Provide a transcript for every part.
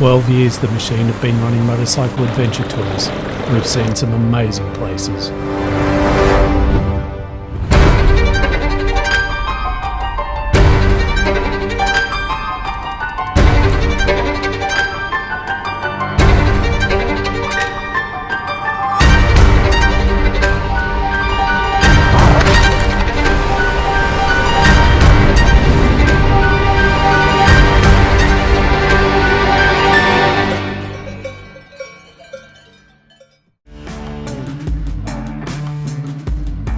12 years the Maschine have been running motorcycle adventure tours. We've seen some amazing places.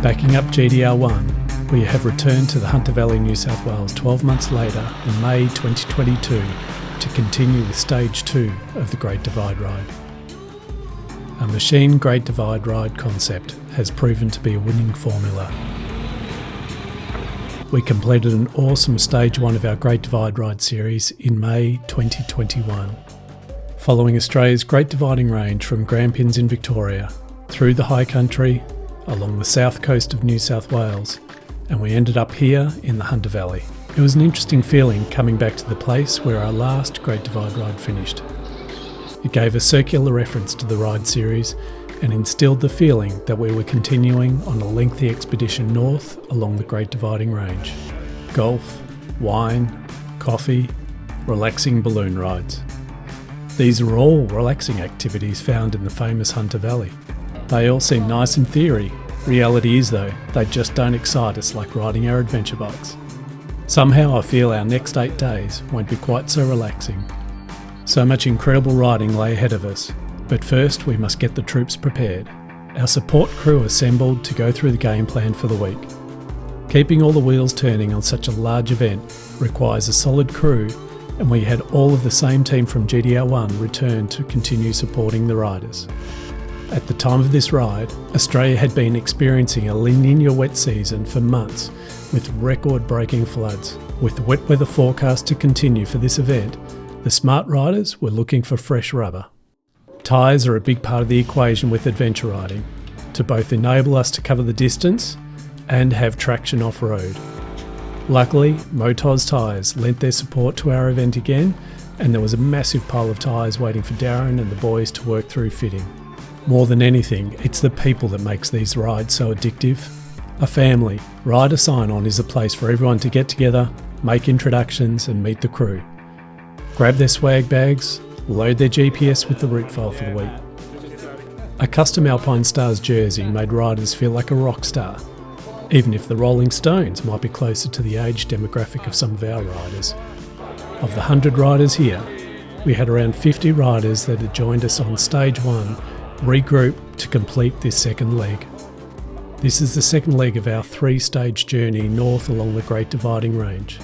Backing up GDR1, we have returned to the Hunter Valley, New South Wales 12 months later in May 2022 to continue with Stage 2 of the Great Divide Ride. A Maschine Great Divide Ride concept has proven to be a winning formula. We completed an awesome Stage 1 of our Great Divide Ride series in May 2021, following Australia's Great Dividing Range from Grampians in Victoria, through the high country, along the south coast of New South Wales, and we ended up here in the Hunter Valley. It was an interesting feeling coming back to the place where our last Great Divide Ride finished. It gave a circular reference to the ride series and instilled the feeling that we were continuing on a lengthy expedition north along the Great Dividing Range. Golf, wine, coffee, relaxing balloon rides. These are all relaxing activities found in the famous Hunter Valley. They all seem nice in theory. Reality is though, they just don't excite us like riding our adventure bikes. Somehow I feel our next 8 days won't be quite so relaxing. So much incredible riding lay ahead of us, but first we must get the troops prepared. Our support crew assembled to go through the game plan for the week. Keeping all the wheels turning on such a large event requires a solid crew, and we had all of the same team from GDR1 return to continue supporting the riders. At the time of this ride, Australia had been experiencing a La Niña wet season for months with record-breaking floods. With the wet weather forecast to continue for this event, the smart riders were looking for fresh rubber. Tyres are a big part of the equation with adventure riding, to both enable us to cover the distance and have traction off-road. Luckily, Motoz tyres lent their support to our event again, and there was a massive pile of tyres waiting for Darren and the boys to work through fitting. More than anything, it's the people that makes these rides so addictive. A family, Rider Sign-On is a place for everyone to get together, make introductions and meet the crew. Grab their swag bags, load their GPS with the route file for the week. A custom Alpine Stars jersey made riders feel like a rock star, even if the Rolling Stones might be closer to the age demographic of some of our riders. Of the 100 riders here, we had around 50 riders that had joined us on Stage 1 regroup to complete this second leg. This is the second leg of our 3-stage journey north along the Great Dividing Range.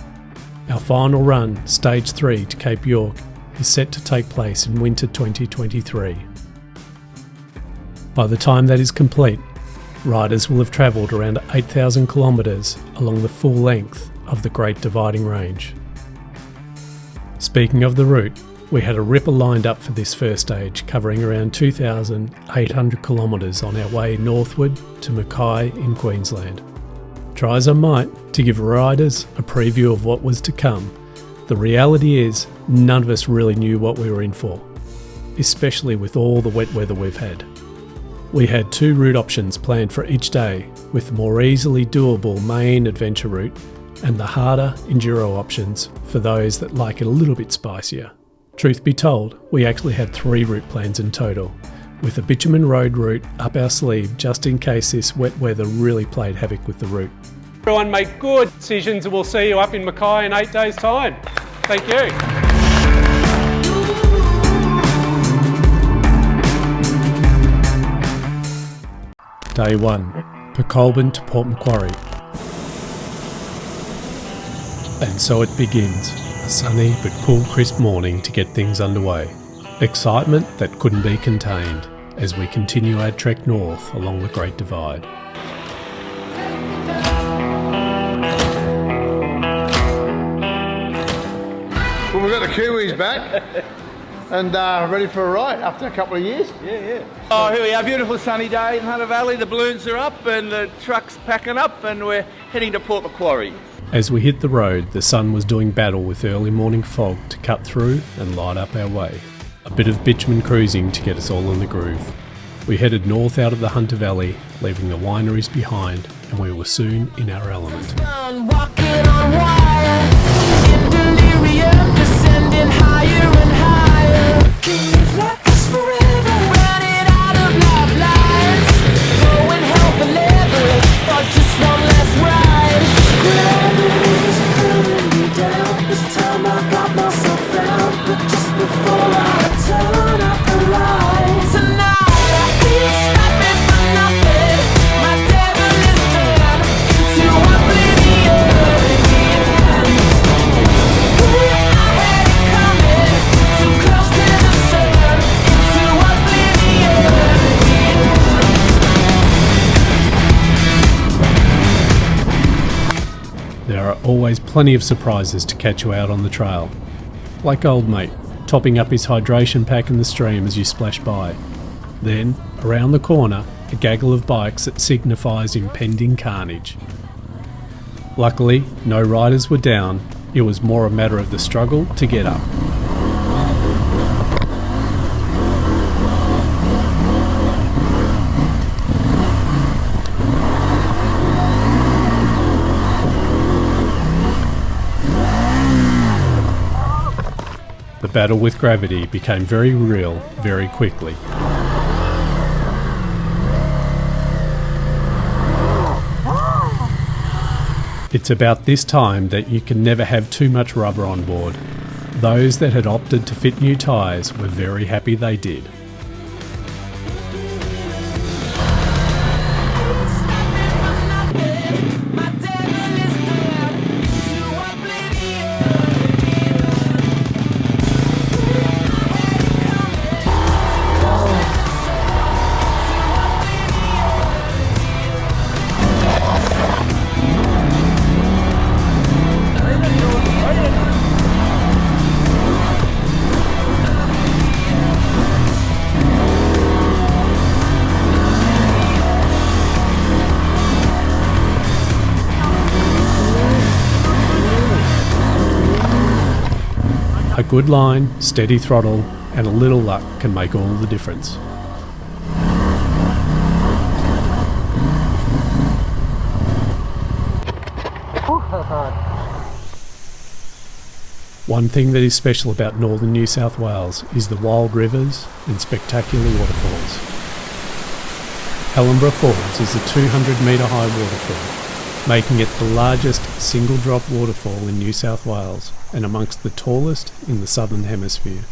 Our final run, Stage 3 to Cape York, is set to take place in winter 2023. By the time that is complete, riders will have travelled around 8,000 kilometres along the full length of the Great Dividing Range. Speaking of the route, we had a ripper lined up for this first stage, covering around 2,800 kilometres on our way northward to Mackay in Queensland. Try as I might to give riders a preview of what was to come, the reality is none of us really knew what we were in for, especially with all the wet weather we've had. We had 2 route options planned for each day, with the more easily doable main adventure route and the harder enduro options for those that like it a little bit spicier. Truth be told, we actually had 3 route plans in total, with a bitumen road route up our sleeve just in case this wet weather really played havoc with the route. Everyone make good decisions and we'll see you up in Mackay in 8 days' time. Thank you. Day 1, Colburn to Port Macquarie. And so it begins. A sunny but cool crisp morning to get things underway. Excitement that couldn't be contained as we continue our trek north along the Great Divide. Well, we've got the Kiwis back and ready for a ride after a couple of years. Yeah. Oh, here we are, beautiful sunny day in Hunter Valley. The balloons are up and the truck's packing up and we're heading to Port Macquarie. As we hit the road, the sun was doing battle with early morning fog to cut through and light up our way. A bit of bitumen cruising to get us all in the groove. We headed north out of the Hunter Valley, leaving the wineries behind, and we were soon in our element. Walking on wire, in delirium, descending higher and higher. Can live like this forever? Running out of lifelines, going hell for leather, or just one last ride. Gravity's pulling me down. This time I got myself found, but just before I turn up the lights tonight, I feel stopping for nothing. My devil is turned into oblivion. I had it coming, too close to the sun, into oblivion. There are always plenty of surprises to catch you out on the trail. Like old mate, topping up his hydration pack in the stream as you splash by. Then, around the corner, a gaggle of bikes that signifies impending carnage. Luckily, no riders were down. It was more a matter of the struggle to get up. The battle with gravity became very real very quickly. It's about this time that you can never have too much rubber on board. Those that had opted to fit new tyres were very happy they did. A good line, steady throttle, and a little luck can make all the difference. One thing that is special about northern New South Wales is the wild rivers and spectacular waterfalls. Hellenborough Falls is a 200-metre high waterfall, making it the largest single drop waterfall in New South Wales and amongst the tallest in the Southern Hemisphere.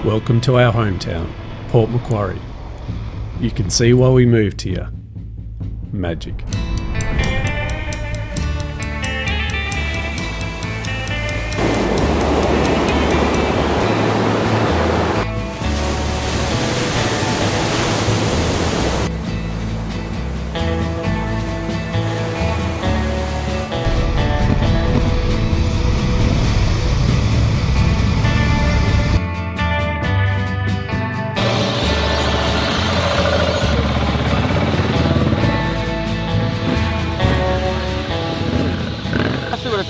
Welcome to our hometown, Port Macquarie. You can see why we moved here. Magic.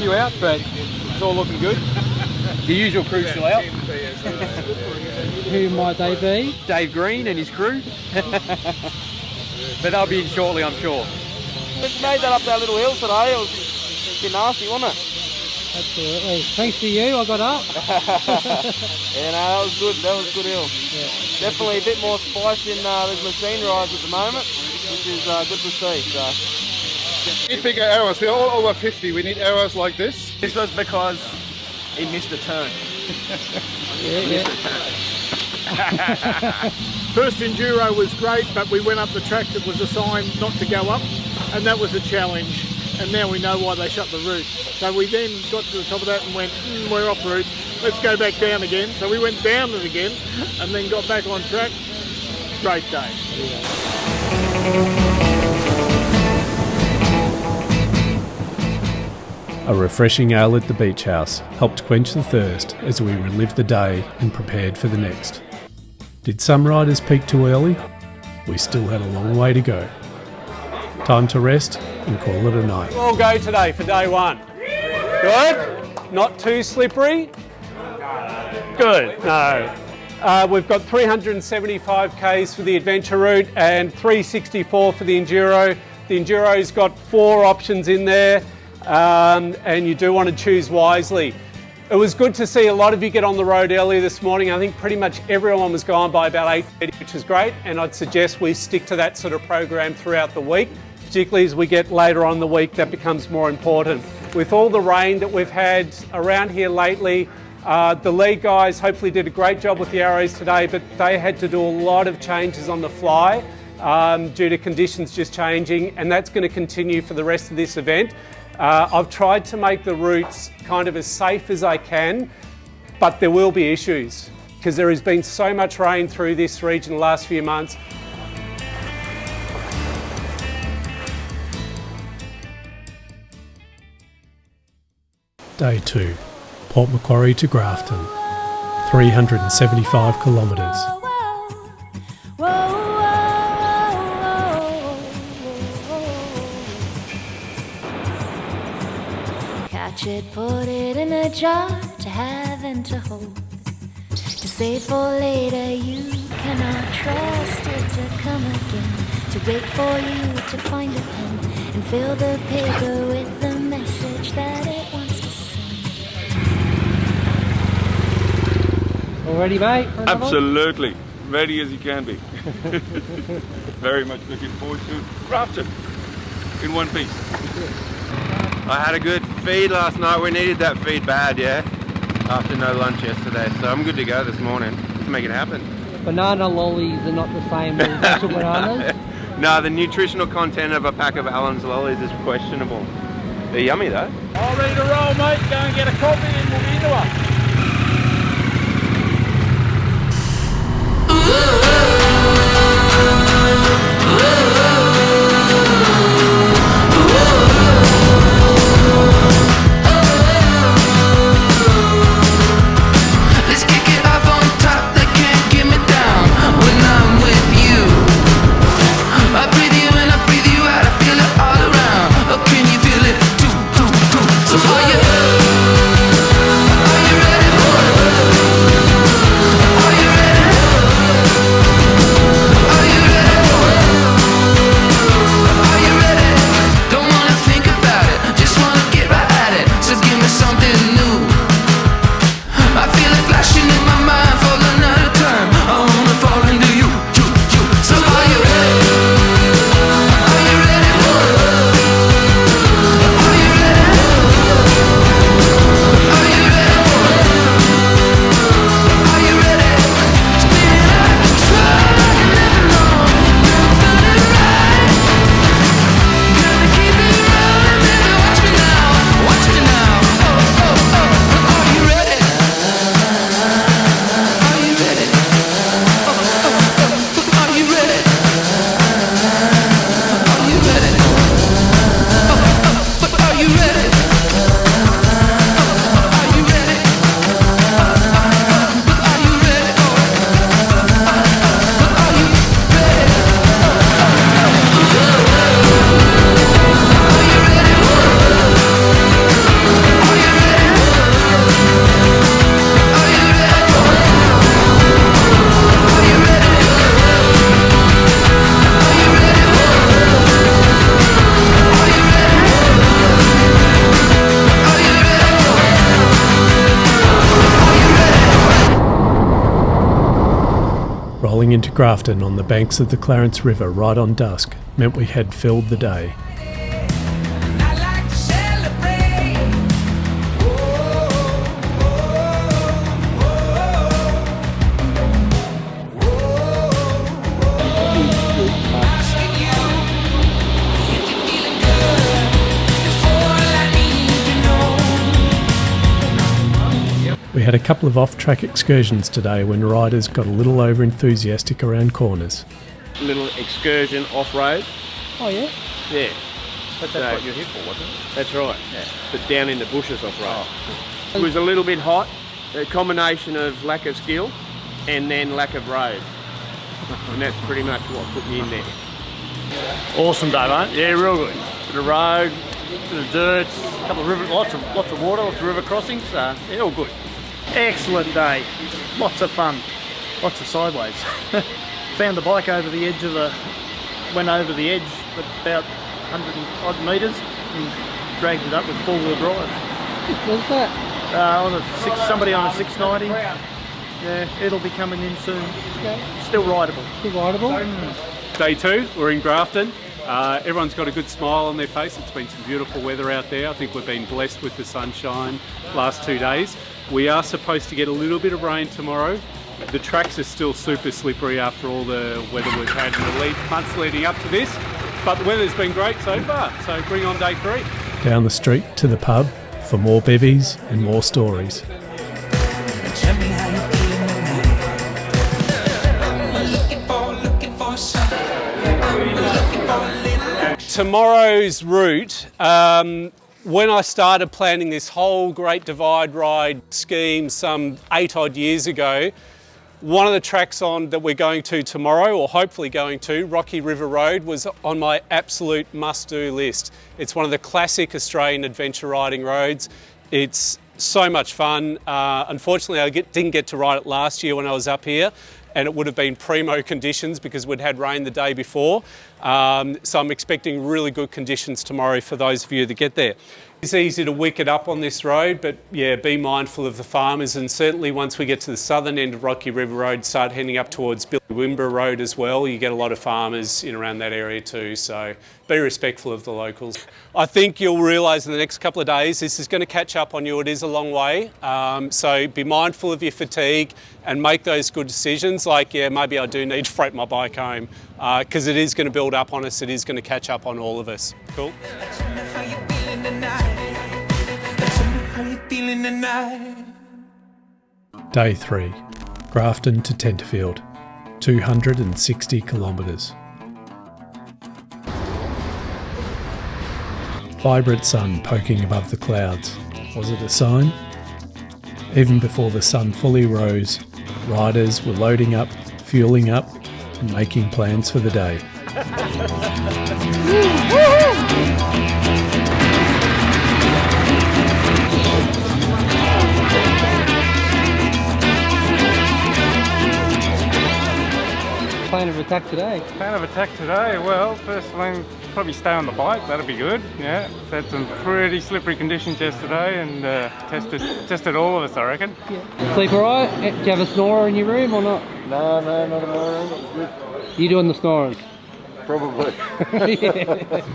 Out, but it's all looking good. The usual crew's still out. Who might they be? Dave Green and his crew. but they'll be in shortly, I'm sure. We made that up that little hill today. It was a bit nasty, wasn't it? Absolutely. Thanks to you, I got up. Yeah, no, that was good. That was a good hill. Yeah. Definitely a bit more spice in those Maschine rides at the moment, which is good to see. So. We need bigger arrows. We're all over 50. We need arrows like this. This was because he missed a turn. First enduro was great, but we went up the track that was assigned not to go up, and that was a challenge. And now we know why they shut the route. So we then got to the top of that and went, we're off route, let's go back down again. So we went down it again and then got back on track. Great day. A refreshing ale at the beach house helped quench the thirst as we relived the day and prepared for the next. Did some riders peak too early? We still had a long way to go. Time to rest and call it a night. We'll go today for day one. Good? Not too slippery? Good, no. We've got 375 k's for the adventure route and 364 for the enduro. The enduro's got 4 options in there, and you do want to choose wisely. It was good to see a lot of you get on the road earlier this morning. I think pretty much everyone was gone by about 8:30, which is great, and I'd suggest we stick to that sort of program throughout the week. Particularly as we get later on in the week, that becomes more important. With all the rain that we've had around here lately, the lead guys hopefully did a great job with the arrows today, but they had to do a lot of changes on the fly due to conditions just changing, and that's going to continue for the rest of this event. I've tried to make the routes kind of as safe as I can, but there will be issues because there has been so much rain through this region the last few months. Day 2, Port Macquarie to Grafton, 375 kilometres. Catch it, put it in a jar to have and to hold. To save for later, you cannot trust it to come again. To wait for you to find a pen and fill the paper with the message that it wants to send. All ready, mate? for another one? Absolutely. Ready as you can be. Very much looking forward to Grafton in one piece. I had a good feed last night. We needed that feed bad, yeah? After no lunch yesterday. So I'm good to go this morning. Let's make it happen. Banana lollies are not the same as actual bananas. No, the nutritional content of a pack of Allen's lollies is questionable. They're yummy though. All ready to roll, mate. Go and get a coffee and we'll be into it. Pulling into Grafton on the banks of the Clarence River right on dusk meant we had filled the day. We had a couple of off-track excursions today when riders got a little over-enthusiastic around corners. Little excursion off-road. Oh yeah? Yeah. But that's what you're here for, wasn't it? That's right. Yeah. But down in the bushes off-road. Oh. It was a little bit hot, a combination of lack of skill and then lack of road. And that's pretty much what put me in there. Awesome day, mate. Yeah, real good. Bit of road, bit of dirt, a couple of river, lots of water, lots of river crossings. Yeah, all good. Excellent day. Lots of fun. Lots of sideways. Found the bike over the edge of went over the edge about 100 odd metres and dragged it up with four-wheel drive. What's that? Somebody on a 690. Yeah, it'll be coming in soon. Okay. Still rideable. Still rideable? Day 2, we're in Grafton. Everyone's got a good smile on their face. It's been some beautiful weather out there. I think we've been blessed with the sunshine last 2 days. We are supposed to get a little bit of rain tomorrow. The tracks are still super slippery after all the weather we've had in the months leading up to this. But the weather's been great so far, so bring on day 3. Down the street to the pub for more bevies and more stories. Tomorrow's route, when I started planning this whole Great Divide Ride scheme some 8 odd years ago, one of the tracks that we're going to tomorrow, or hopefully going to, Rocky River Road, was on my absolute must-do list. It's one of the classic Australian adventure riding roads. It's so much fun. Unfortunately, I didn't get to ride it last year when I was up here, and it would have been primo conditions because we'd had rain the day before. So I'm expecting really good conditions tomorrow for those of you that get there. It's easy to wicket up on this road, but yeah, be mindful of the farmers, and certainly once we get to the southern end of Rocky River Road, start heading up towards Billy Wimbra Road as well, you get a lot of farmers in around that area too, so be respectful of the locals. I think you'll realise in the next couple of days this is going to catch up on you. It is a long way, so be mindful of your fatigue and make those good decisions, like yeah, maybe I do need to freight my bike home, because it is going to build up on us, it is going to catch up on all of us. Cool? Day 3, Grafton to Tenterfield, 260 kilometres. Vibrant sun poking above the clouds. Was it a sign? Even before the sun fully rose, riders were loading up, fueling up, and making plans for the day. Plan of attack today? Plan of attack today? Well, first thing, probably stay on the bike, that'll be good. Yeah, had some pretty slippery conditions yesterday and tested all of us, I reckon. Yeah. Sleep alright? Do you have a snorer in your room or not? No, not in my room, it was good. You doing the snoring? Probably. Yeah.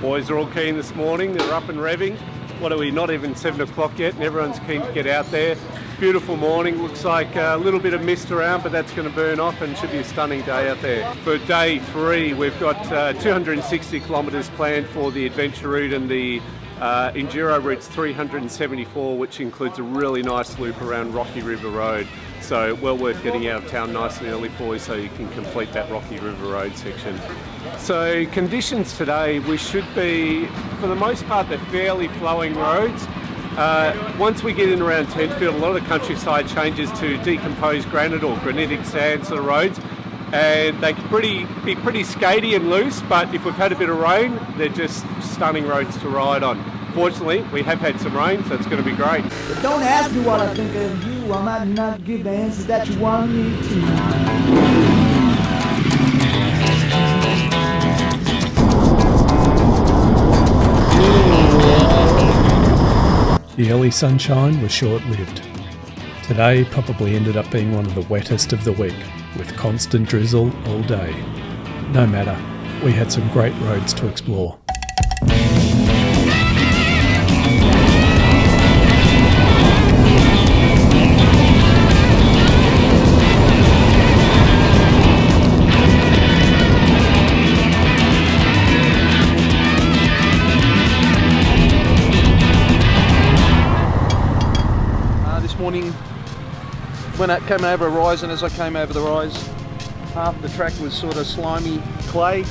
Boys are all keen this morning, they're up and revving. What are we, not even 7 o'clock yet, and everyone's keen to get out there. Beautiful morning, looks like a little bit of mist around, but that's going to burn off and should be a stunning day out there. For day 3, we've got 260 kilometres planned for the adventure route, and the enduro route's 374, which includes a really nice loop around Rocky River Road. So well worth getting out of town nice and early for you so you can complete that Rocky River Road section. So conditions today, we should be, for the most part, they're fairly flowing roads. Once we get in around Tenterfield, a lot of the countryside changes to decomposed granite or granitic sand sort of roads, and they can be pretty skatey and loose, but if we've had a bit of rain, they're just stunning roads to ride on. Fortunately, we have had some rain, so it's going to be great. But don't ask me what I think of you, I might not give the answers that you want me to. The early sunshine was short-lived. Today probably ended up being one of the wettest of the week. with constant drizzle all day. No matter, we had some great roads to explore. Morning when I came over a rise, and as I came over the rise, half the track was sort of slimy clay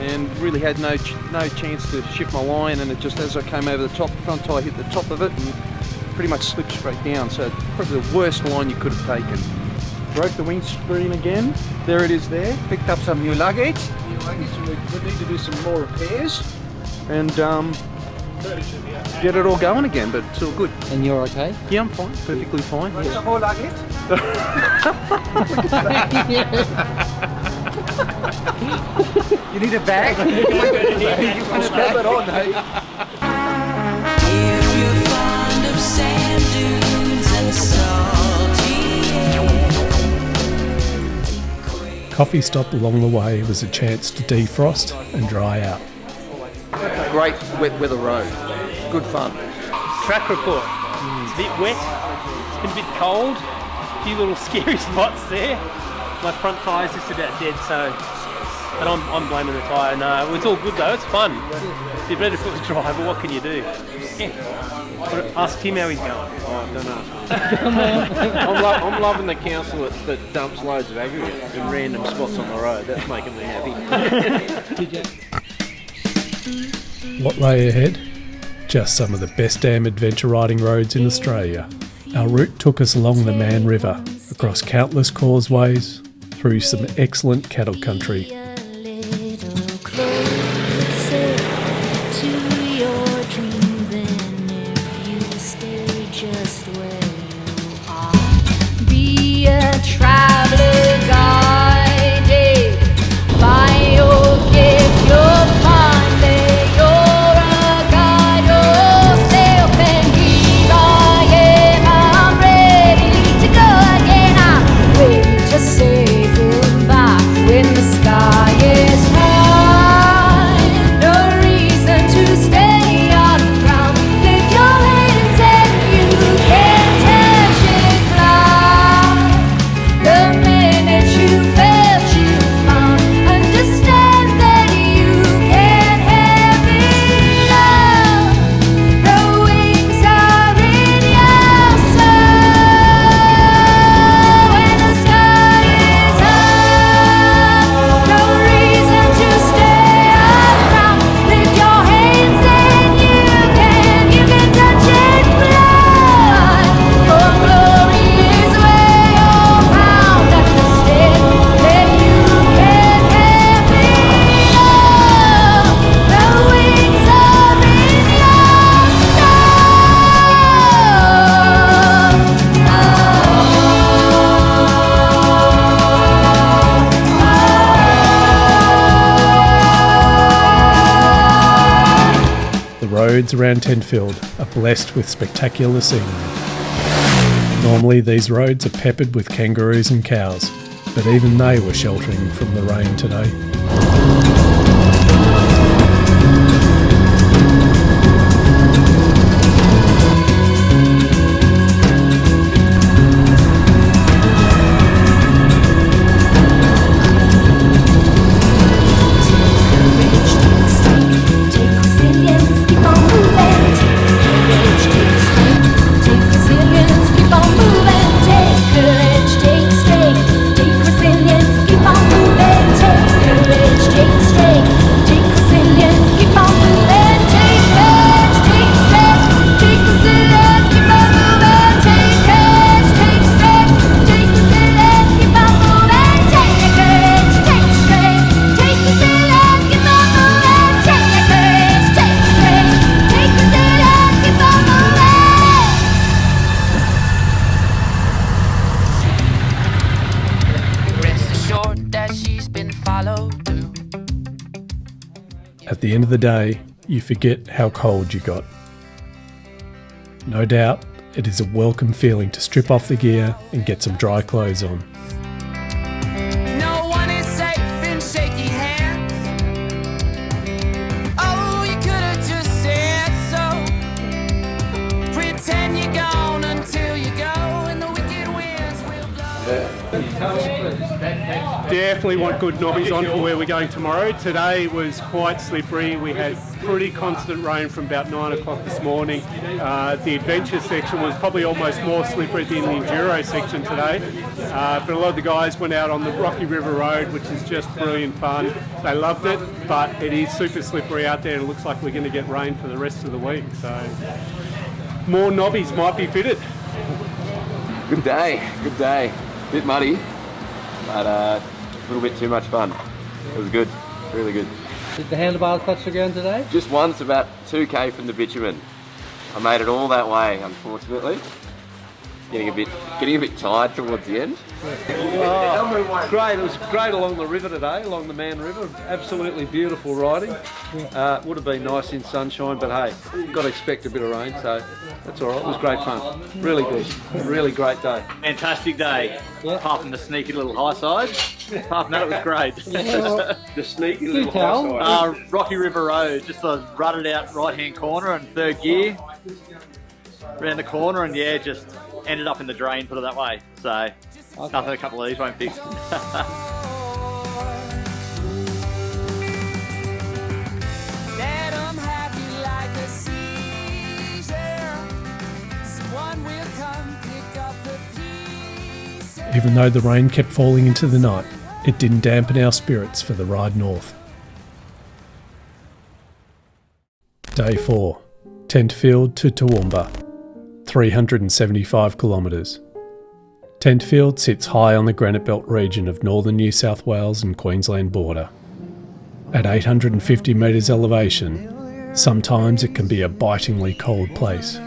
and really had no chance to shift my line, and it just, as I came over the top, front tyre hit the top of it and pretty much slipped straight down. So probably the worst line you could have taken. Broke the windscreen again. There it is there. Picked up some new luggage. We need to do some more repairs and get it all going again, but it's all good. And you're okay? Yeah, I'm fine, perfectly fine. What's Yeah. the whole luggage? You need a bag? I'll strap it on, hey? If you're fond of sand dunes and salty air. Coffee stop along the way was a chance to defrost and dry out. Great wet weather road. Good fun. Track report. It's a bit wet. It's been a bit cold. A few little scary spots there. My front tyre's just about dead, so. And I'm blaming the tyre. No, it's all good though. It's fun. It'd be better if it was dry, but what can you do? Yeah. Ask Tim how he's going. Oh, I don't know. I'm loving the council that dumps loads of aggregate in random spots on the road. That's making me happy. What lay ahead? Just some of the best damn adventure riding roads in Australia. Our route took us along the Man River, across countless causeways, through some excellent cattle country. Roads around Tenfield are blessed with spectacular scenery. Normally these roads are peppered with kangaroos and cows, but even they were sheltering from the rain today. At the end of the day, you forget how cold you got. No doubt, it is a welcome feeling to strip off the gear and get some dry clothes on. Definitely want good knobbies on for where we're going tomorrow. Today was quite slippery. We had pretty constant rain from about 9 o'clock this morning. The adventure section was probably almost more slippery than the enduro section today. But a lot of the guys went out on the Rocky River Road, which is just brilliant fun. They loved it, but it is super slippery out there and it looks like we're going to get rain for the rest of the week. So more knobbies might be fitted. Good day. Bit muddy, but a little bit too much fun. It was good, really good. Did the handlebars touch the ground today? Just once, about 2k from the bitumen. I made it all that way, unfortunately. Getting a bit tired towards the end. Oh, great. It was great along the river today, along the Man River. Absolutely beautiful riding. Would have been nice in sunshine, but hey, got to expect a bit of rain, so that's all right. It was great fun. Really good. Really great day. Fantastic day. Apart from the sneaky little high side. Apart from that, it was great. The sneaky little high side. Rocky River Road, just rutted out right-hand corner and third gear. Around the corner and yeah, just ended up in the drain, put it that way. So nothing a couple of these won't fix. Even though the rain kept falling into the night, it didn't dampen our spirits for the ride north. Day 4. Tentfield to Toowoomba, 375 kilometres. Tentfield sits high on the granite belt region of northern New South Wales and Queensland border. At 850 metres elevation, sometimes it can be a bitingly cold place.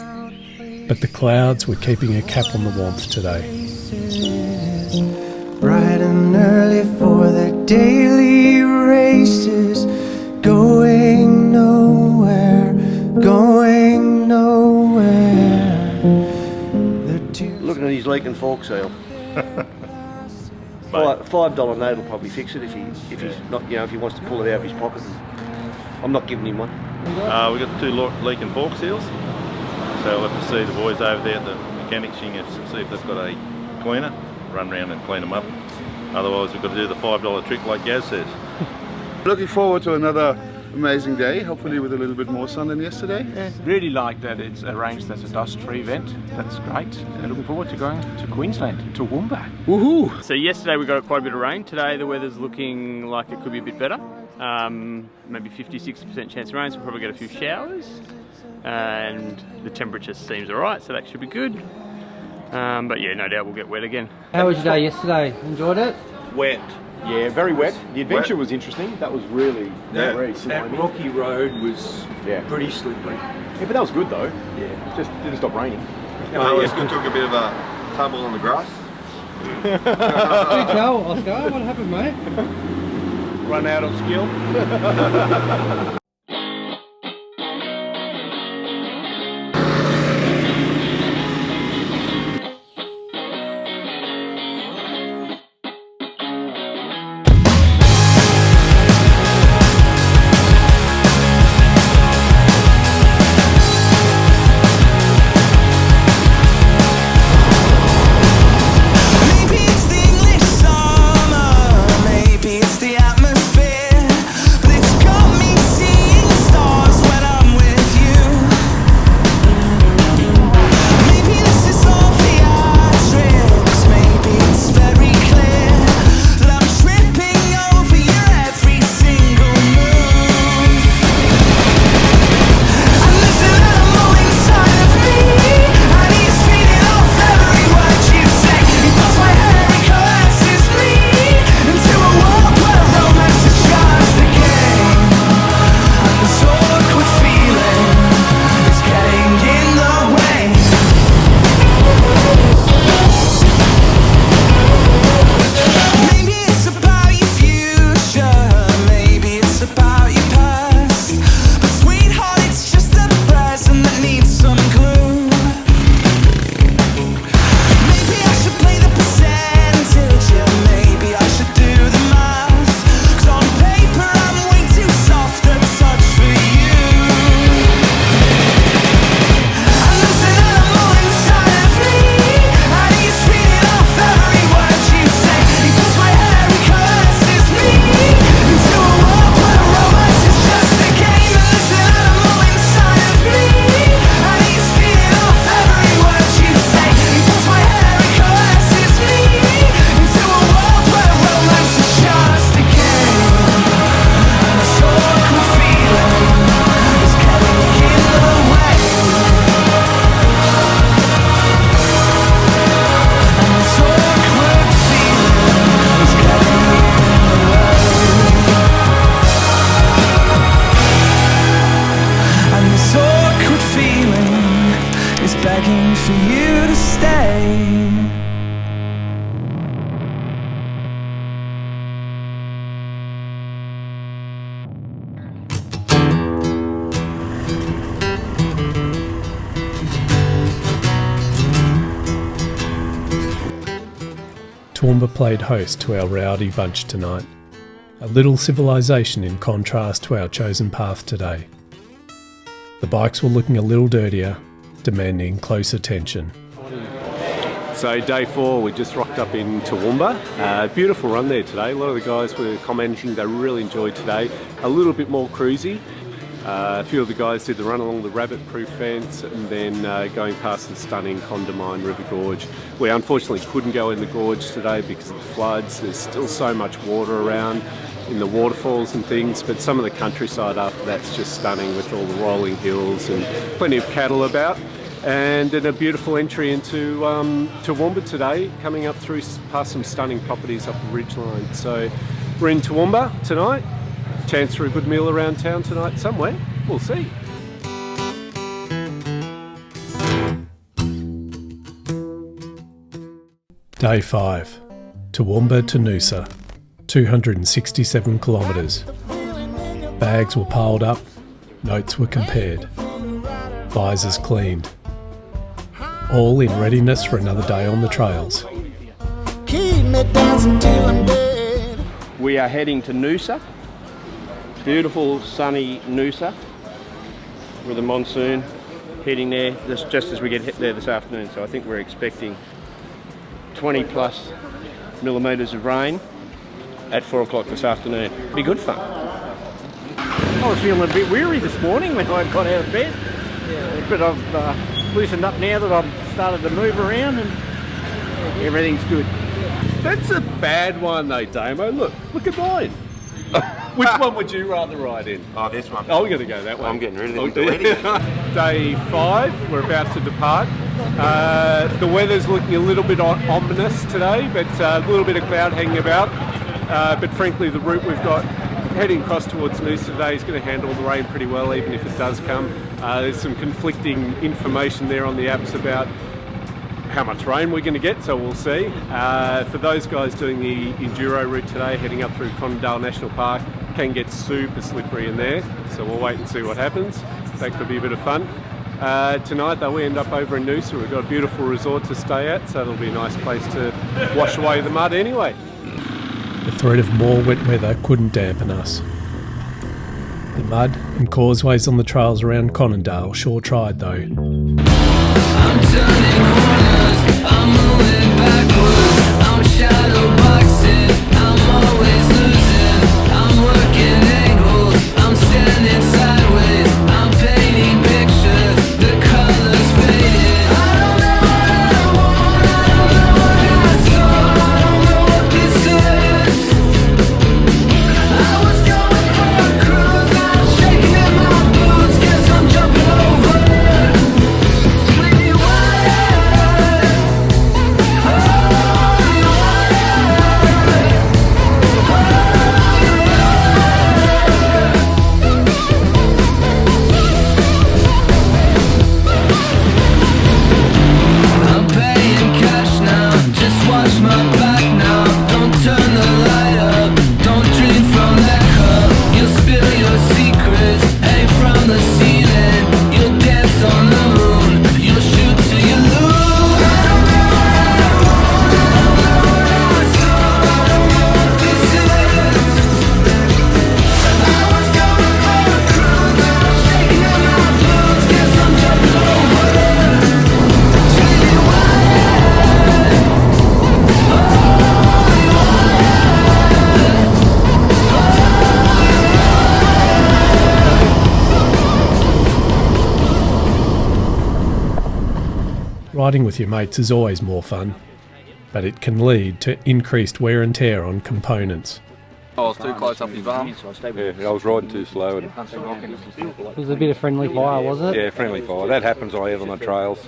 But the clouds were keeping a cap on the warmth today. Bright and early for the daily races, going nowhere. Looking at his leaking fork seal. $5 note will probably fix it if he's not, if he wants to pull it out of his pocket. I'm not giving him one. We've got 2 leaking fork seals, so we'll have to see the boys over there at the mechanics to see if they've got a cleaner, run around and clean them up. Otherwise we've got to do the $5 trick like Gaz says. Looking forward to another amazing day, hopefully with a little bit more sun than yesterday. Yeah, really like that it's arranged as a dust-free event. That's great. Looking forward to going to Queensland, to Toowoomba. Woohoo! So yesterday we got quite a bit of rain. Today the weather's looking like it could be a bit better. Maybe 50-60% chance of rain, so we'll probably get a few showers. And the temperature seems alright, so that should be good. But yeah, no doubt we'll get wet again. How was your day yesterday? Enjoyed it? Wet. Yeah, very wet. The adventure was interesting. That was really very That rocky road was pretty slippery. Yeah, but that was good though. Yeah, it just didn't stop raining. Well, it's going to took a bit of a tumble on the grass. You tell, Oscar, what happened, mate? Run out of skill. Maybe it's the atmosphere, but it's got me seeing Toowoomba played host to our rowdy bunch tonight. A little civilization in contrast to our chosen path today. The bikes were looking a little dirtier, demanding close attention. So day 4, we just rocked up in Toowoomba. Beautiful run there today. A lot of the guys were commenting they really enjoyed today. A little bit more cruisy. A few of the guys did the run along the rabbit-proof fence and then going past the stunning Condamine River Gorge. We unfortunately couldn't go in the gorge today because of the floods. There's still so much water around in the waterfalls and things, but some of the countryside after that's just stunning with all the rolling hills and plenty of cattle about. And then a beautiful entry into Toowoomba today, coming up through past some stunning properties up the ridgeline. So we're in Toowoomba tonight. Chance for a good meal around town tonight somewhere. We'll see. Day 5. Toowoomba to Noosa. 267 kilometres. Bags were piled up, notes were compared, visors cleaned. All in readiness for another day on the trails. We are heading to Noosa. Beautiful sunny Noosa with a monsoon heading there just as we get hit there this afternoon. So I think we're expecting 20 plus millimetres of rain at 4 o'clock this afternoon. Be good fun. I was feeling a bit weary this morning when I got out of bed, but I've loosened up now that I've started to move around and everything's good. That's a bad one though, Damo. Look at mine. Which one would you rather ride in? Oh, this one. Oh, we're going to go that way. I'm getting rid of it already. Day 5, we're about to depart. The weather's looking a little bit ominous today, but a little bit of cloud hanging about. But frankly, the route we've got heading across towards Noosa today is going to handle the rain pretty well, even if it does come. There's some conflicting information there on the apps about how much rain we're going to get, so we'll see. For those guys doing the enduro route today, heading up through Conondale National Park, can get super slippery in there, so we'll wait and see what happens. That could be a bit of fun. Tonight though, we end up over in Noosa. We've got a beautiful resort to stay at, so it'll be a nice place to wash away the mud anyway. The threat of more wet weather couldn't dampen us. The mud and causeways on the trails around Conondale sure tried though. I'm turning corners, I'm moving backwards, I'm shadow boxing, I'm always losing, I'm working angles, I'm standing sideways, I'm painting pictures, the colors faded. I don't know what I want, I don't know what I saw, I don't know what this is. I was going for a cruise, I'm shaking in my boots, guess I'm jumping over. Watch my back now, don't turn the light up, don't drink from that cup, you'll spill your secrets, hang from the ceiling, you'll dance on the moon, you'll shoot till you lose. I don't know what I want, I don't know what I saw, I don't know what this is. I was going for a cruise, I'm shaking in my boots, guess I'm jumping over. Tell me why. Riding with your mates is always more fun, but it can lead to increased wear and tear on components. I was too close up his bum. Yeah, I was riding too slow. And It was a bit of friendly fire, was it? yeah, friendly fire. That happens on the trails.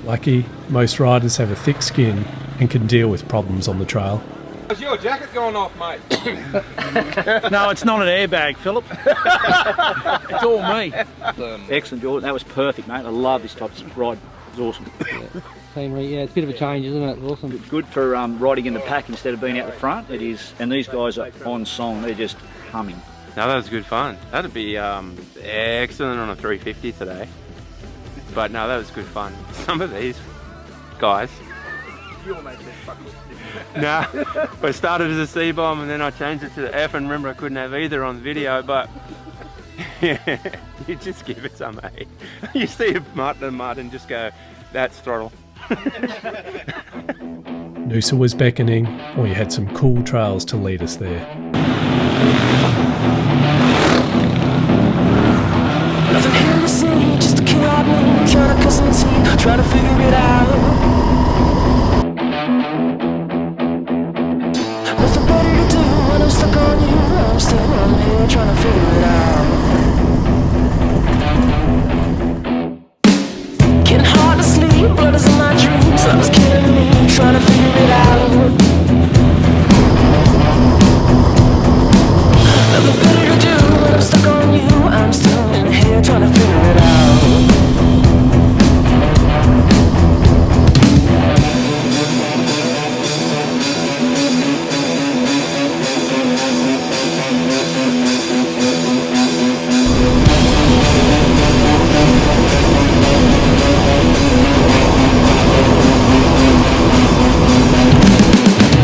Lucky, most riders have a thick skin and can deal with problems on the trail. Is your jacket going off, mate? No, it's not an airbag, Philip. It's all me. Excellent, Jordan. That was perfect, mate. I love this type of ride. It was awesome. Scenery, yeah, it's a bit of a change, isn't it? It's awesome. Good for riding in the pack instead of being out the front. It is, and these guys are on song. They're just humming. No, that was good fun. That'd be excellent on a 350 today. But no, that was good fun. Some of these guys You almost said fuck it. Nah, I started as a C-bomb and then I changed it to the F, and remember I couldn't have either on video, but yeah, you just give it some, eh? You see a mud and just go, that's throttle. Noosa was beckoning, and we had some cool trails to lead us there. Nothing here to see, just a kid like me, trying to cut some teeth, trying to figure it out. Nothing better to do when I'm stuck on you. I'm still on here trying to figure it out. Getting hard to sleep, blood is in my dreams, love is killing me, trying to figure it out. Nothing better to do when I'm stuck on you. I'm still in here trying to figure it out.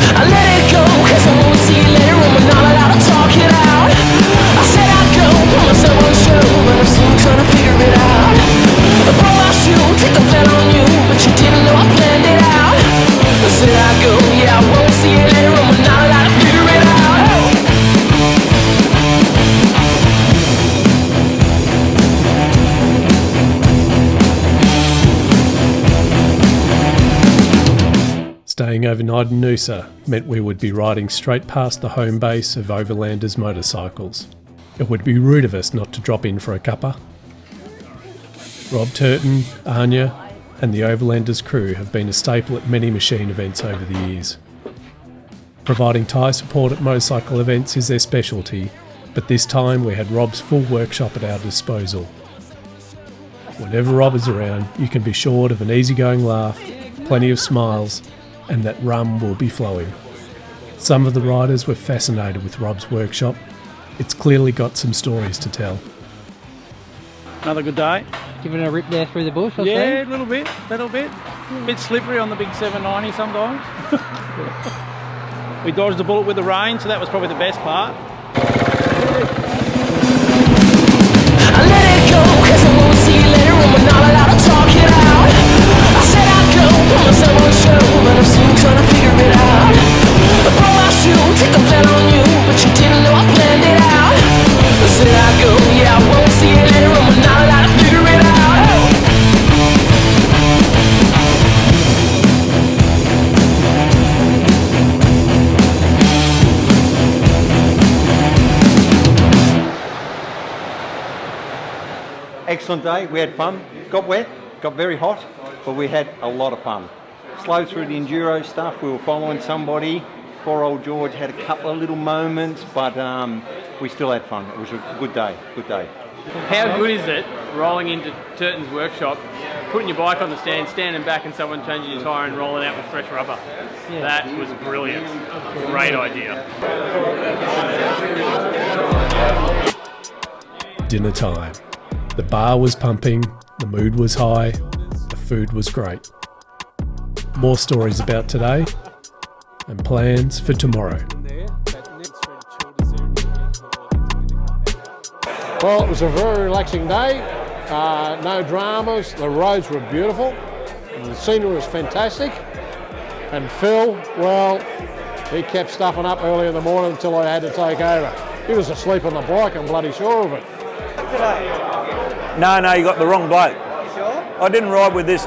I let it go, 'cause I won't see you later when we're not allowed to talk it out. I said I'd go, put myself on show, but I'm still trying to figure it out. I blow my shoe, take the fat on you, but you didn't know I planned it out. I said I'd go, yeah, I won't see you later when we're not allowed to figure it out. Staying overnight in Noosa meant we would be riding straight past the home base of overlanders' motorcycles. It would be rude of us not to drop in for a cuppa. Rob Turton, Anya and the Overlanders crew have been a staple at many Maschine events over the years. Providing tyre support at motorcycle events is their specialty, but this time we had Rob's full workshop at our disposal. Whenever Rob is around, you can be sure of an easygoing laugh, plenty of smiles, and that rum will be flowing. Some of the riders were fascinated with Rob's workshop. It's clearly got some stories to tell. Another good day. Giving it a rip there through the bush, Yeah, a little bit. A bit slippery on the big 790 sometimes. We dodged the bullet with the rain, so that was probably the best part. I let it go, 'cause I won't see you later when we're not allowed to talk it out. I said I'd go, put myself on show, but I'm still trying to figure it out. I blow my shoe, take the fat on you, but you didn't know I planned it out. I said I'd go, yeah, I won't see you later when we're not allowed to figure it out. Excellent day, we had fun, got wet, got very hot, but we had a lot of fun. Slowed through the enduro stuff, we were following somebody. Poor old George had a couple of little moments, but we still had fun. It was a good day, good day. How good is it rolling into Turton's workshop, putting your bike on the stand, standing back and someone changing your tyre and rolling out with fresh rubber? Yeah. That was brilliant. Great idea. Dinner time. The bar was pumping, the mood was high, the food was great. More stories about today and plans for tomorrow. Well, it was a very relaxing day, no dramas, the roads were beautiful, the scenery was fantastic, and Phil, well, he kept stuffing up early in the morning until I had to take over. He was asleep on the bike, I'm bloody sure of it. No, you got the wrong bloke. Sure? I didn't ride with this.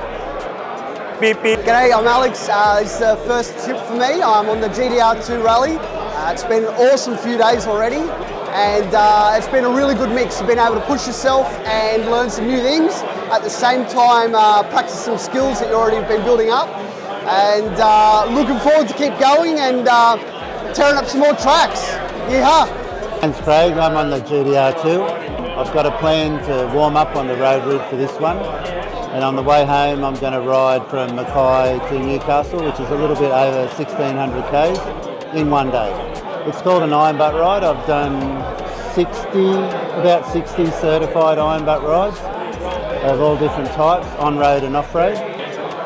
Beep, beep. G'day, I'm Alex. This is the first trip for me. I'm on the GDR2 rally. It's been an awesome few days already, and it's been a really good mix. You've been able to push yourself and learn some new things, at the same time practice some skills that you already have been building up, and looking forward to keep going and tearing up some more tracks. Yeehaw! My name's Craig, I'm on the GDR2. I've got a plan to warm up on the road route for this one, and on the way home I'm going to ride from Mackay to Newcastle, which is a little bit over 1600 k's in one day. It's called an iron butt ride. I've done about 60 certified iron butt rides of all different types, on-road and off-road.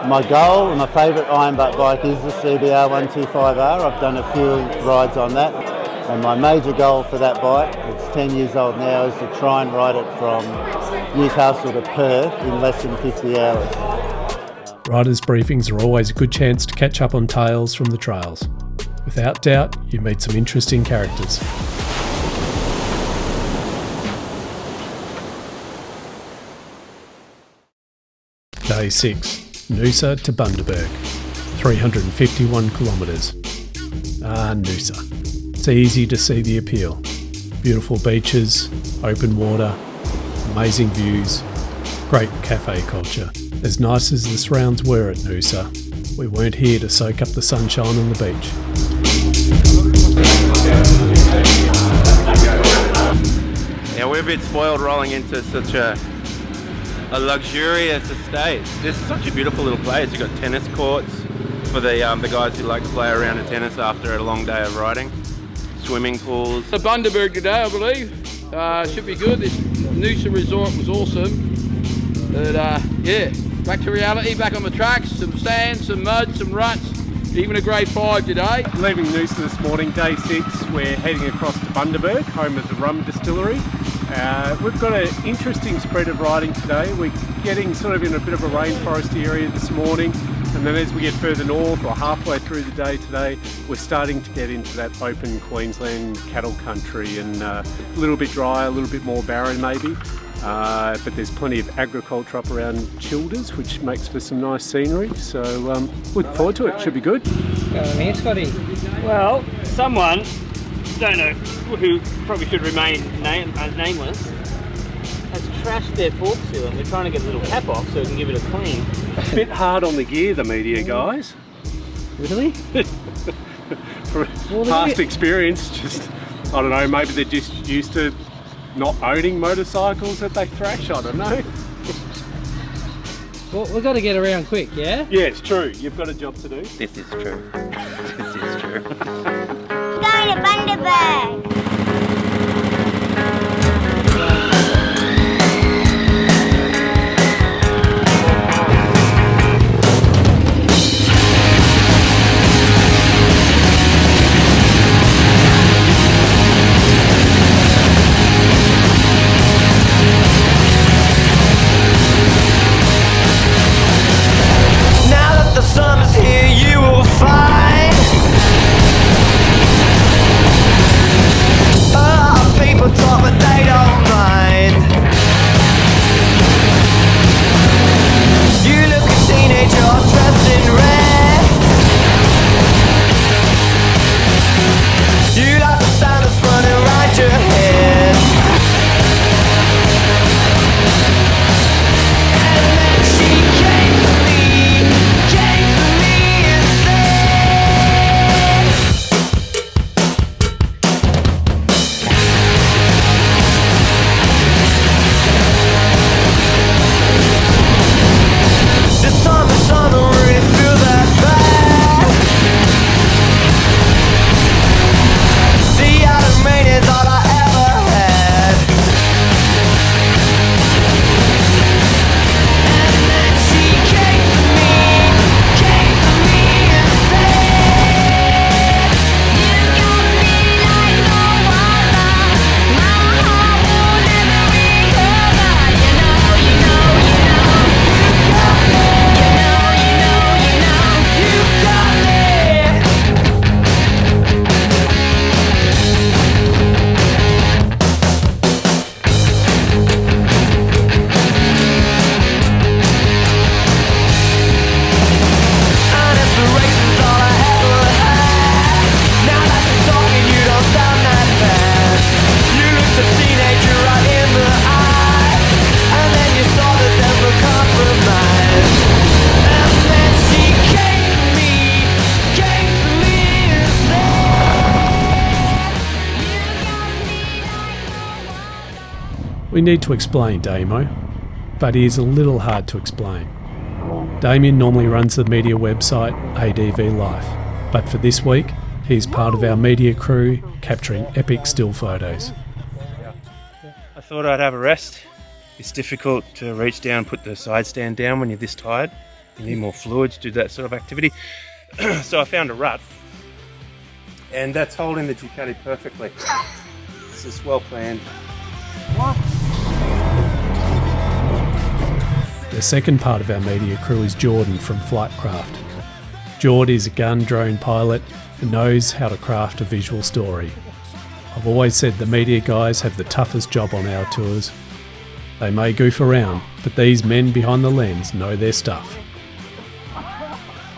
My goal and my favourite iron butt bike is the CBR 125R. I've done a few rides on that. And my major goal for that bike, it's 10 years old now, is to try and ride it from Newcastle to Perth in less than 50 hours. Riders' briefings are always a good chance to catch up on tales from the trails. Without doubt, you meet some interesting characters. Day 6, Noosa to Bundaberg, 351 kilometres. Noosa. It's easy to see the appeal. Beautiful beaches, open water, amazing views, great cafe culture. As nice as the surrounds were at Noosa, we weren't here to soak up the sunshine on the beach. Yeah, we're a bit spoiled rolling into such a luxurious estate. This is such a beautiful little place. You've got tennis courts for the guys who like to play around of tennis after a long day of riding. Swimming pools. The Bundaberg today, I believe. Should be good. This Noosa resort was awesome. But yeah, back to reality, back on the tracks. Some sand, some mud, some ruts. Even a grade 5 today. Leaving Noosa this morning, day 6, we're heading across to Bundaberg, home of the rum distillery. We've got an interesting spread of riding today. We're getting sort of in a bit of a rainforest area this morning, and then as we get further north or halfway through the day today, we're starting to get into that open Queensland cattle country, and a little bit drier, a little bit more barren maybe. But there's plenty of agriculture up around Childers, which makes for some nice scenery. So looking forward to it. Should be good. Here, Scotty. Well, someone, don't know, who probably should remain nameless, has trashed their fork seal, and we're trying to get a little cap off so we can give it a clean. A bit hard on the gear, the media guys. Really? From past experience, just, I don't know, maybe they're just used to not owning motorcycles that they thrash, I don't know. Well, we've got to get around quick, yeah? Yeah, it's true. You've got a job to do. This is true. This is true. Going to Bundaberg. The summer's here, you will find people talk but they don't mind. You look a teenager dressed in red. You like the sound that's running around your head. And then she came to me and said, this summer sun don't really feel that bad. The autumn rain is all I ever had. And then she came to me and said, you got me like no other. My heart will never recover. You know, you got me. You got me. And inspiration's all I ever had. Now that you're talking, you don't sound that bad. You looked a teenager right in the eye, and then you saw that there's no compromise. And then she came to me and said, We need to explain Damo, but he is a little hard to explain. Damien normally runs the media website ADV Life, but for this week, he's part of our media crew capturing epic still photos. I thought I'd have a rest. It's difficult to reach down and put the side stand down when you're this tired. You need more fluid to do that sort of activity. So I found a rut, and that's holding the Ducati perfectly. This is well planned. The second part of our media crew is Jordan from Flightcraft. Jord is a gun drone pilot and knows how to craft a visual story. I've always said the media guys have the toughest job on our tours. They may goof around, but these men behind the lens know their stuff.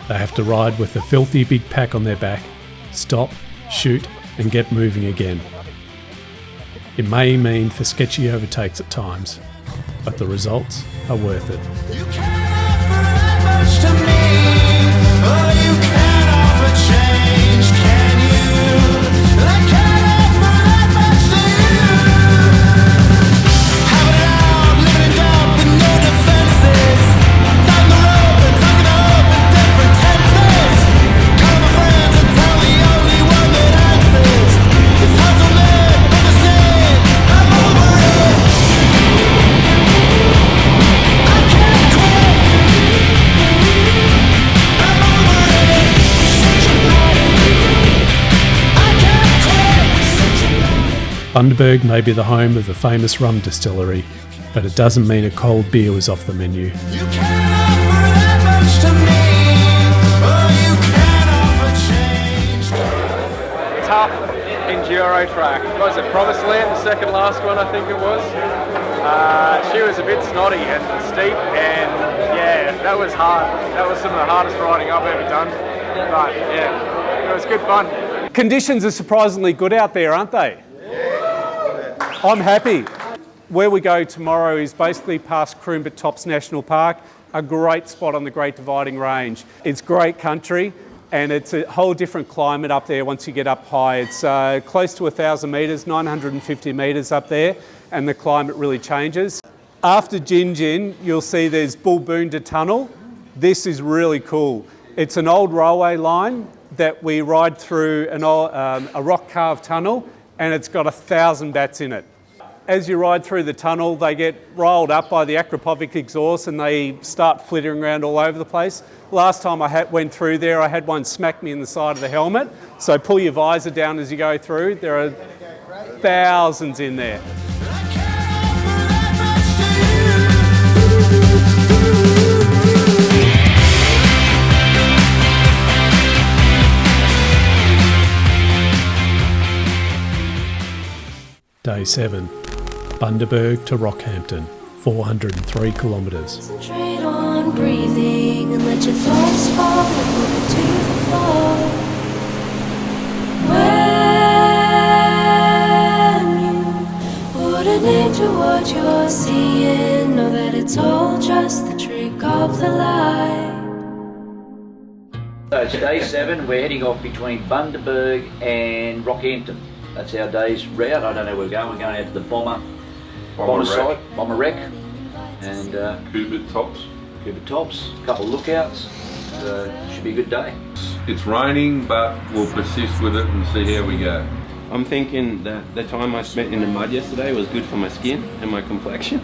They have to ride with a filthy big pack on their back, stop, shoot, and get moving again. It may mean for sketchy overtakes at times, but the results are worth it. Bundaberg may be the home of the famous rum distillery, but it doesn't mean a cold beer was off the menu. Tough enduro track. What was it, Promised Land, the second last one I think it was? She was a bit snotty and steep, and yeah, that was hard. That was some of the hardest riding I've ever done. But yeah, it was good fun. Conditions are surprisingly good out there, aren't they? I'm happy. Where we go tomorrow is basically past Snoohpyt Tops National Park, a great spot on the Great Dividing Range. It's great country and it's a whole different climate up there once you get up high. It's close to 1,000 metres, 950 metres up there, and the climate really changes. After Gin, you'll see there's Bulboonda Tunnel. This is really cool. It's an old railway line that we ride through a rock-carved tunnel, and it's got 1,000 bats in it. As you ride through the tunnel, they get rolled up by the Akrapovic exhaust and they start flittering around all over the place. Last time I went through there, I had one smack me in the side of the helmet. So pull your visor down as you go through. There are thousands in there. Day 7. Bundaberg to Rockhampton, 403 kilometres. Concentrate on breathing and let your thoughts fall over to the floor. When you put a name to what you're seeing, know that it's all just the trick of the light. So it's day 7, we're heading off between Bundaberg and Rockhampton. That's our day's route. I don't know where we're going. We're going out to the bomber site, Bomber Wreck, and Snoohpyt Tops. Snoohpyt Tops, a couple of lookouts. Should be a good day. It's raining, but we'll persist with it and see how we go. I'm thinking that the time I spent in the mud yesterday was good for my skin and my complexion.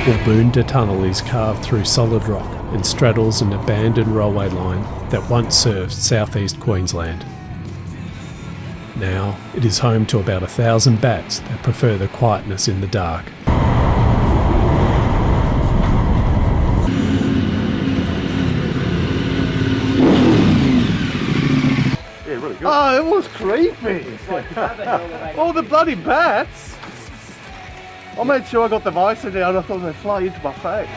Bulboonda Tunnel is carved through solid rock and straddles an abandoned railway line that once served southeast Queensland. Now, it is home to about 1,000 bats that prefer the quietness in the dark. Yeah, really good. Oh, it was creepy. All the bloody bats. I made sure I got the visor down. I thought they'd fly into my face.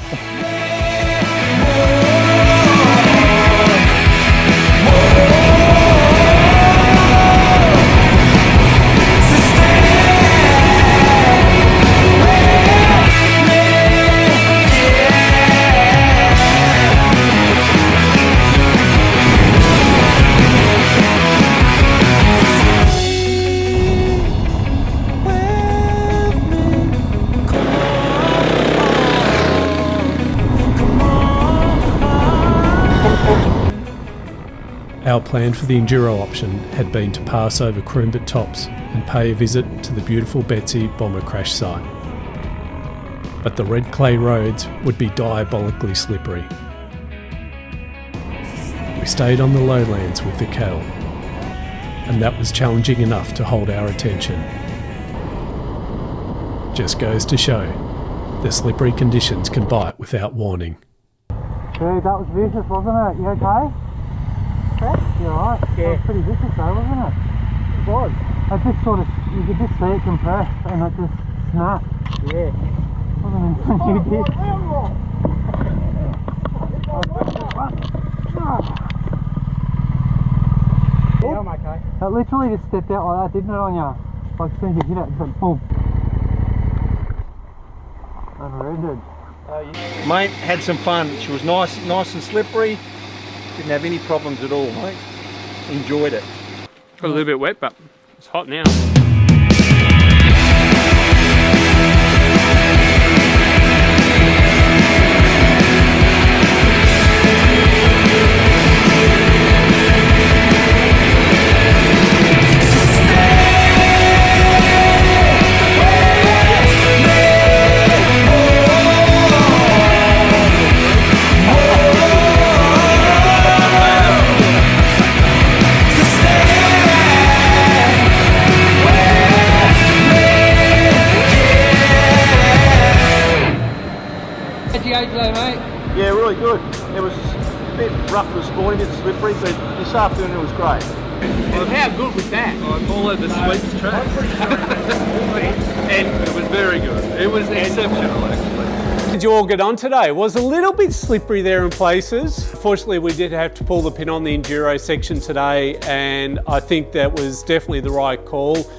Our plan for the enduro option had been to pass over Snoohpyt tops and pay a visit to the beautiful Betsy bomber crash site. But the red clay roads would be diabolically slippery. We stayed on the lowlands with the cattle, and that was challenging enough to hold our attention. Just goes to show, the slippery conditions can bite without warning. Dude, that was vicious, wasn't it? You okay? You're right. Yeah. It was pretty vicious though, wasn't it? It was. It just sort of, you could just see it compress and it just snapped. Yeah. Wasn't anything you did. Yeah, I'm okay. It literally just stepped out like that, didn't it, on you? Like as soon as you hit it, it's like boom. Unrendered. Mate, had some fun. She was nice and slippery. Didn't have any problems at all, mate. Enjoyed it. Got a little bit wet, but it's hot now. Yeah, really good. It was a bit rough this morning, a bit slippery, but this afternoon it was great. And how good was that? I followed the sweeps track. And it was very good. It was exceptional, actually. Did you all get on today? It was a little bit slippery there in places. Fortunately, we did have to pull the pin on the enduro section today, and I think that was definitely the right call.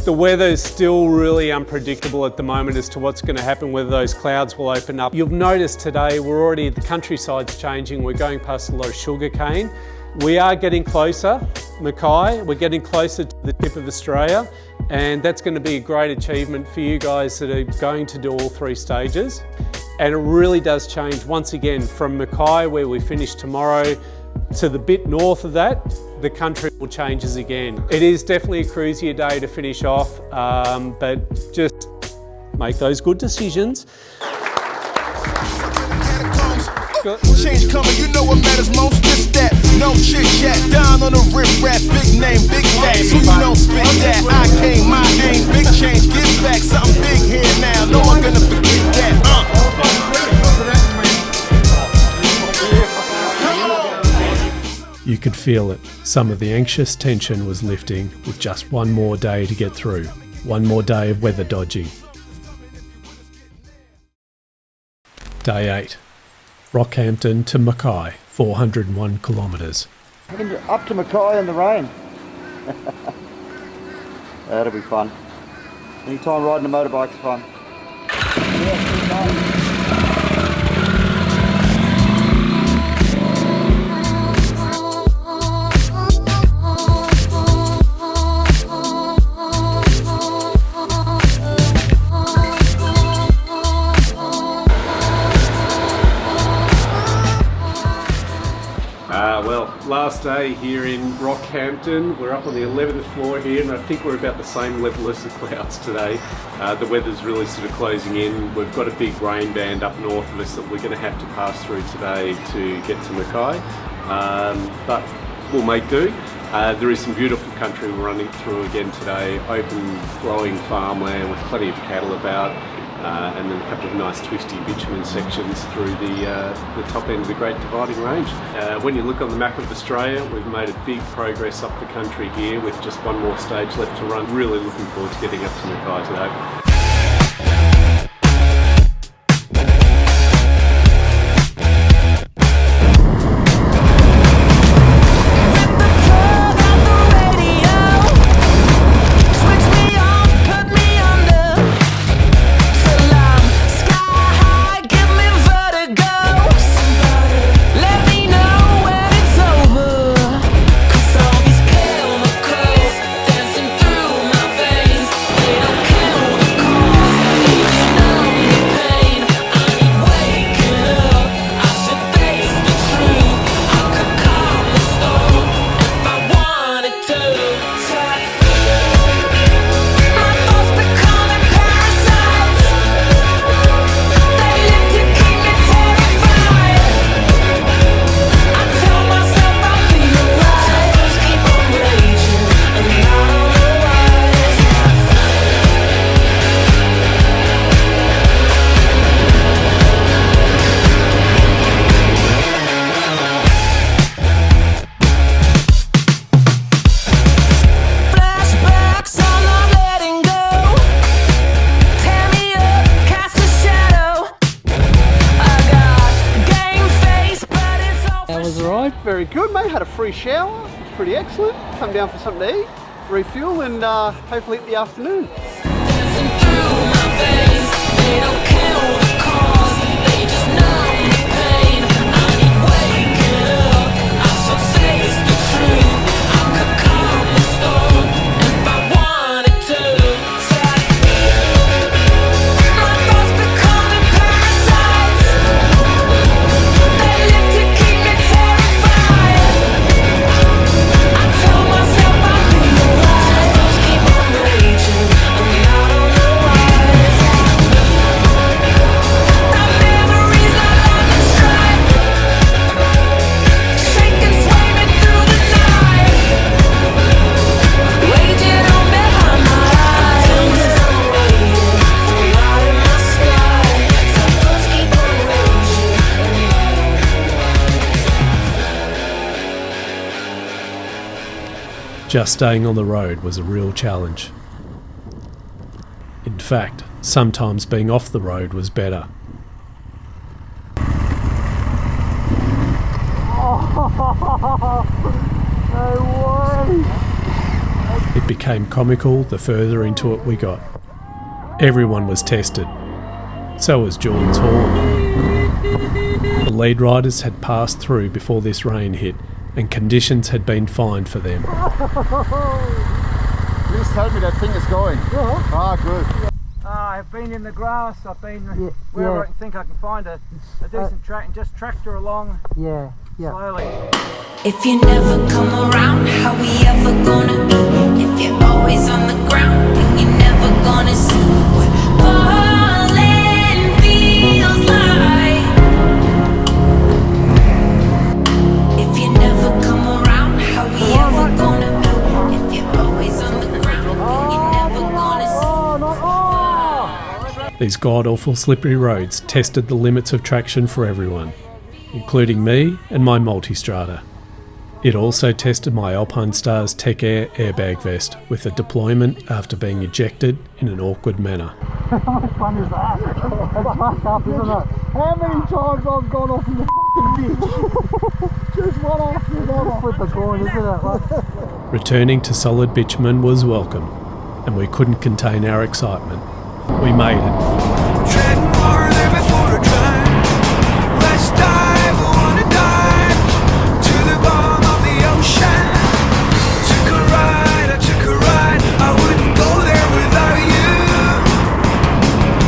The weather is still really unpredictable at the moment as to what's going to happen, whether those clouds will open up. You'll notice today the countryside's changing. We're going past a lot of sugarcane. We are getting closer, Mackay. We're getting closer to the tip of Australia, and that's going to be a great achievement for you guys that are going to do all three stages. And it really does change once again from Mackay, where we finish tomorrow, to the bit north of that. The country will changes again. It is definitely a cruisier day to finish off, but just make those good decisions. Change coming, you know what matters most. This that, no chit chat. Down on the riff rap, big name, big facts. So you don't spit that. I came, my aim, big change, give back. Something big here now. No one gonna forget that. You could feel it. Some of the anxious tension was lifting with just one more day to get through. One more day of weather dodging. Day 8. Rockhampton to Mackay, 401 kilometres. Up to Mackay in the rain. That'll be fun. Anytime riding a motorbike's fun. Last day here in Rockhampton. We're up on the 11th floor here, and I think we're about the same level as the clouds today. The weather's really sort of closing in. We've got a big rain band up north of us that we're going to have to pass through today to get to Mackay, but we'll make do. There is some beautiful country we're running through again today, open growing farmland with plenty of cattle about, and then a couple of nice twisty bitumen sections through the top end of the Great Dividing Range. When you look on the map of Australia, we've made a big progress up the country here with just one more stage left to run. Really looking forward to getting up to Mackay today. Very good, mate. Had a free shower. It's pretty excellent. Come down for something to eat, refuel, and hopefully eat the afternoon. Just staying on the road was a real challenge. In fact, sometimes being off the road was better. No way! It became comical the further into it we got. Everyone was tested. So was Jordan's horn. The lead riders had passed through before this rain hit, and conditions had been fine for them. Please tell me that thing is going. Yeah. Ah, good. I've been in the grass, I've been wherever I can think I can find a decent track and just tractor along slowly. If you never come around, how we ever gonna be? If you're always on the ground, then you're never gonna see what falling feels like. If you never come around, how we ever gonna be? If you're always on the ground, then you're never gonna see. These god-awful slippery roads tested the limits of traction for everyone, including me and my multistrada. It also tested my Alpine Stars Tech Air airbag vest with a deployment after being ejected in an awkward manner. How much fun is that? It's fucked up, isn't it? How many times I've gone off in the fucking ditch? Just one after another. Flip a coin, isn't it? Returning to solid bitumen was welcome, and we couldn't contain our excitement. We made it.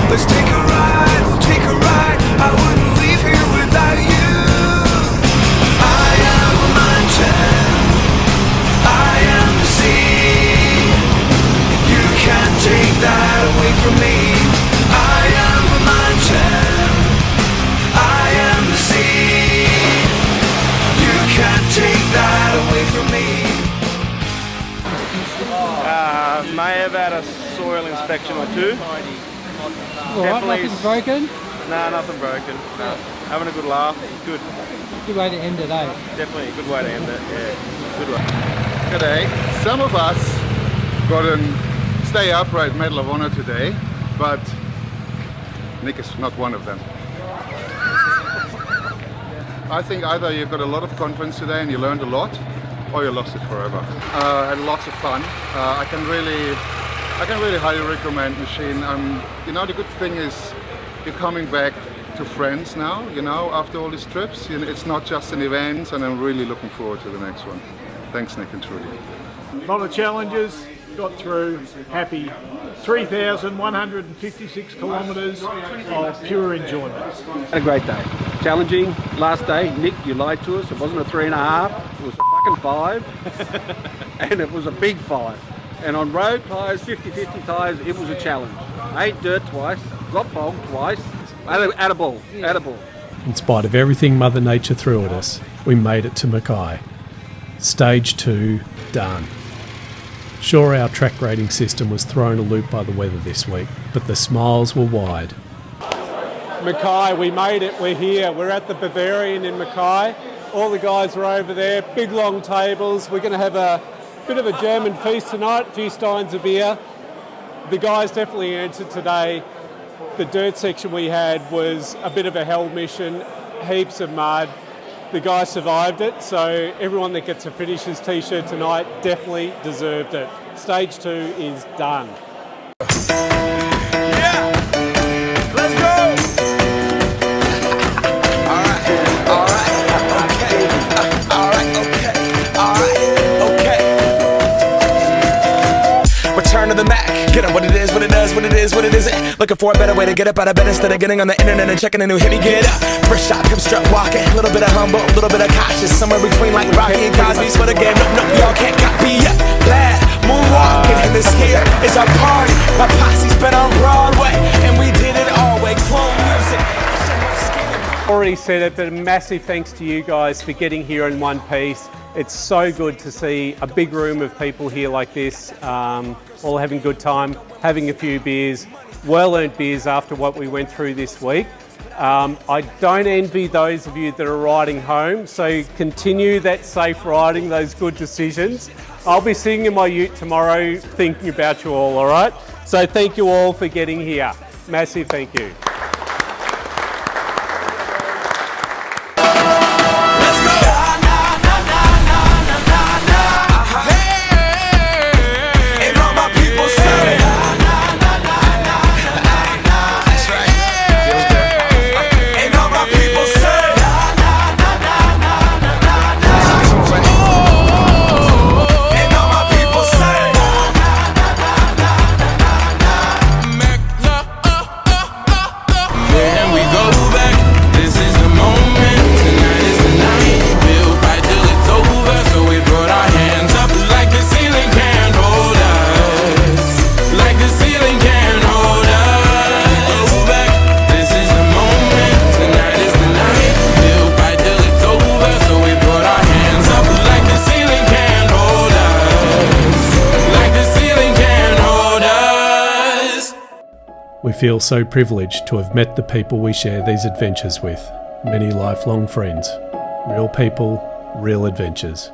Let's take a ride, we'll take a ride. I wouldn't leave here without you. I am a mountain, I am the sea. You can't take that away from me. I am a mountain. May have had a soil inspection or two. Alright, nothing's broken? No, nothing broken. No. Having a good laugh. Good. Good way to end it, eh? Definitely a good way to end it, yeah. Good one. G'day. Some of us got a Stay Upright Medal of Honor today, but Nick is not one of them. I think either you got a lot of confidence today and you learned a lot, or you lost it forever. Had lots of fun. I can really highly recommend Maschine. You know, the good thing is you're coming back to friends now, you know, after all these trips. You know, it's not just an event, and I'm really looking forward to the next one. Thanks, Nick and Trudy. A lot of challenges, got through, happy. 3,156 kilometres of pure enjoyment. Had a great day. Challenging. Last day, Nick, you lied to us. It wasn't a 3.5, it was a fucking 5. And it was a big 5. And on road tyres, 50-50 tyres, it was a challenge. Ate dirt twice, got fog twice. Attaboy. In spite of everything Mother Nature threw at us, we made it to Mackay. Stage 2 done. Sure, our track rating system was thrown a loop by the weather this week, but the smiles were wide. Mackay, we made it, we're here. We're at the Bavarian in Mackay. All the guys are over there, big long tables. We're going to have a bit of a German feast tonight, a few steins of beer. The guys definitely answered today. The dirt section we had was a bit of a hell mission, heaps of mud. The guy survived it, so everyone that gets a finisher's t-shirt tonight definitely deserved it. Stage 2 is done. Return to the Mac. Get up what it is, what it does, what it is, what it isn't. Looking for a better way to get up out of bed instead of getting on the internet and checking a new hit. Me get up, first shot, come strut walking. A little bit of humble, a little bit of cautious. Somewhere between like Rocky and Cosby's for the game. Nope, y'all can't copy yet. Glad moonwalking, and this here is our party. My posse's been on Broadway, and we did it all way. Clone music. Already said it, but a massive thanks to you guys for getting here in one piece. It's so good to see a big room of people here like this, all having a good time, having a few beers, well-earned beers after what we went through this week. I don't envy those of you that are riding home, so continue that safe riding, those good decisions. I'll be sitting in my ute tomorrow thinking about you all right? So thank you all for getting here. Massive thank you. We feel so privileged to have met the people we share these adventures with, many lifelong friends. Real people, real adventures.